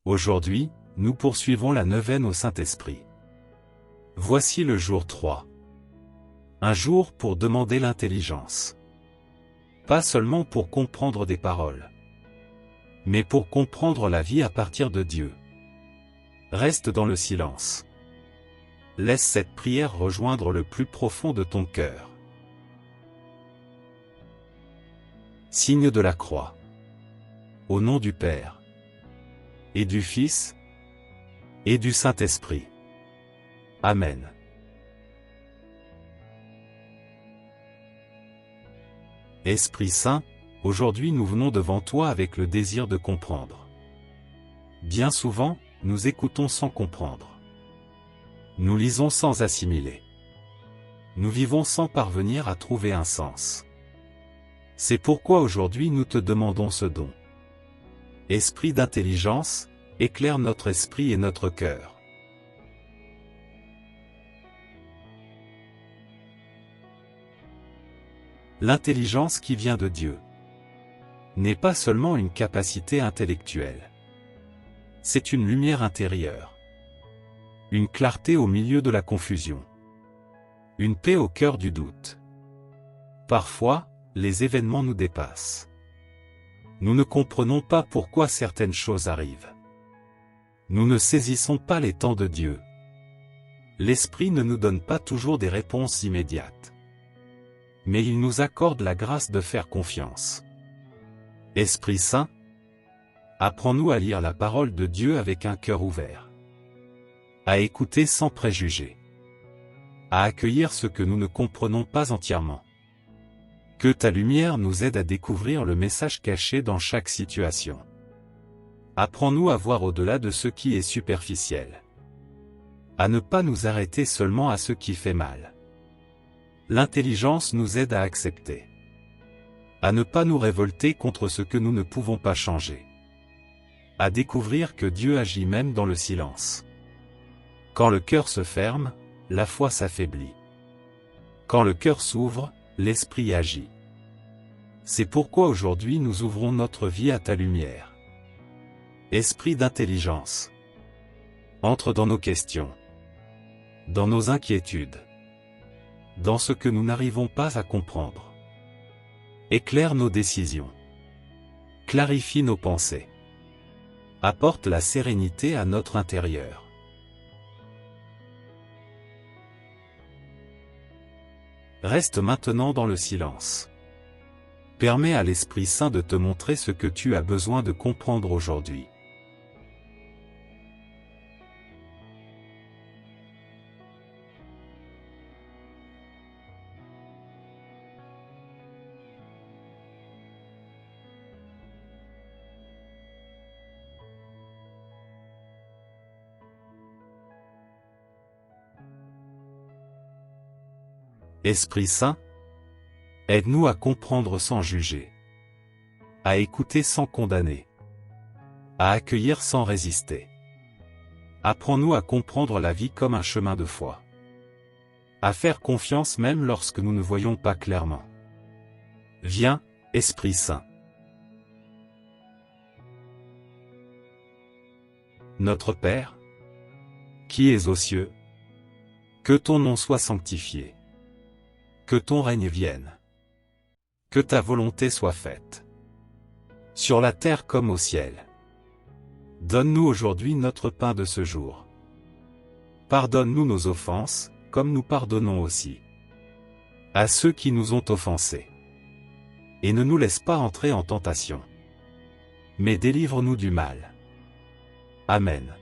Aujourd'hui, nous poursuivons la neuvaine au Saint-Esprit. Voici le jour 3. Un jour pour demander l'intelligence. Pas seulement pour comprendre des paroles, mais pour comprendre la vie à partir de Dieu. Reste dans le silence. Laisse cette prière rejoindre le plus profond de ton cœur. Signe de la croix. Au nom du Père, et du Fils, et du Saint-Esprit. Amen. Esprit Saint, aujourd'hui nous venons devant toi avec le désir de comprendre. Bien souvent, nous écoutons sans comprendre. Nous lisons sans assimiler. Nous vivons sans parvenir à trouver un sens. C'est pourquoi aujourd'hui nous te demandons ce don. Esprit d'intelligence, éclaire notre esprit et notre cœur. L'intelligence qui vient de Dieu n'est pas seulement une capacité intellectuelle. C'est une lumière intérieure. Une clarté au milieu de la confusion. Une paix au cœur du doute. Parfois, les événements nous dépassent. Nous ne comprenons pas pourquoi certaines choses arrivent. Nous ne saisissons pas les temps de Dieu. L'Esprit ne nous donne pas toujours des réponses immédiates. Mais il nous accorde la grâce de faire confiance. Esprit Saint, apprends-nous à lire la parole de Dieu avec un cœur ouvert. À écouter sans préjugés. À accueillir ce que nous ne comprenons pas entièrement. Que ta lumière nous aide à découvrir le message caché dans chaque situation. Apprends-nous à voir au-delà de ce qui est superficiel. À ne pas nous arrêter seulement à ce qui fait mal. L'intelligence nous aide à accepter. À ne pas nous révolter contre ce que nous ne pouvons pas changer. À découvrir que Dieu agit même dans le silence. Quand le cœur se ferme, la foi s'affaiblit. Quand le cœur s'ouvre, l'Esprit agit. C'est pourquoi aujourd'hui nous ouvrons notre vie à ta lumière. Esprit d'intelligence. Entre dans nos questions. Dans nos inquiétudes. Dans ce que nous n'arrivons pas à comprendre. Éclaire nos décisions. Clarifie nos pensées. Apporte la sérénité à notre intérieur. Reste maintenant dans le silence. Permets à l'Esprit Saint de te montrer ce que tu as besoin de comprendre aujourd'hui. Esprit Saint, aide-nous à comprendre sans juger, à écouter sans condamner, à accueillir sans résister. Apprends-nous à comprendre la vie comme un chemin de foi, à faire confiance même lorsque nous ne voyons pas clairement. Viens, Esprit Saint. Notre Père, qui es aux cieux, que ton nom soit sanctifié. Que ton règne vienne. Que ta volonté soit faite. Sur la terre comme au ciel. Donne-nous aujourd'hui notre pain de ce jour. Pardonne-nous nos offenses, comme nous pardonnons aussi à ceux qui nous ont offensés. Et ne nous laisse pas entrer en tentation. Mais délivre-nous du mal. Amen.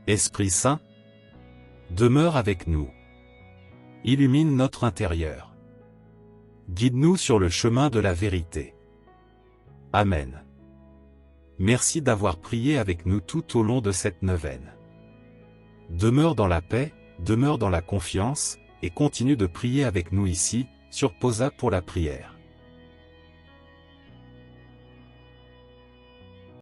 Esprit Saint, demeure avec nous. Illumine notre intérieur. Guide-nous sur le chemin de la vérité. Amen. Merci d'avoir prié avec nous tout au long de cette neuvaine. Demeure dans la paix, demeure dans la confiance, et continue de prier avec nous ici, sur Posa pour la prière.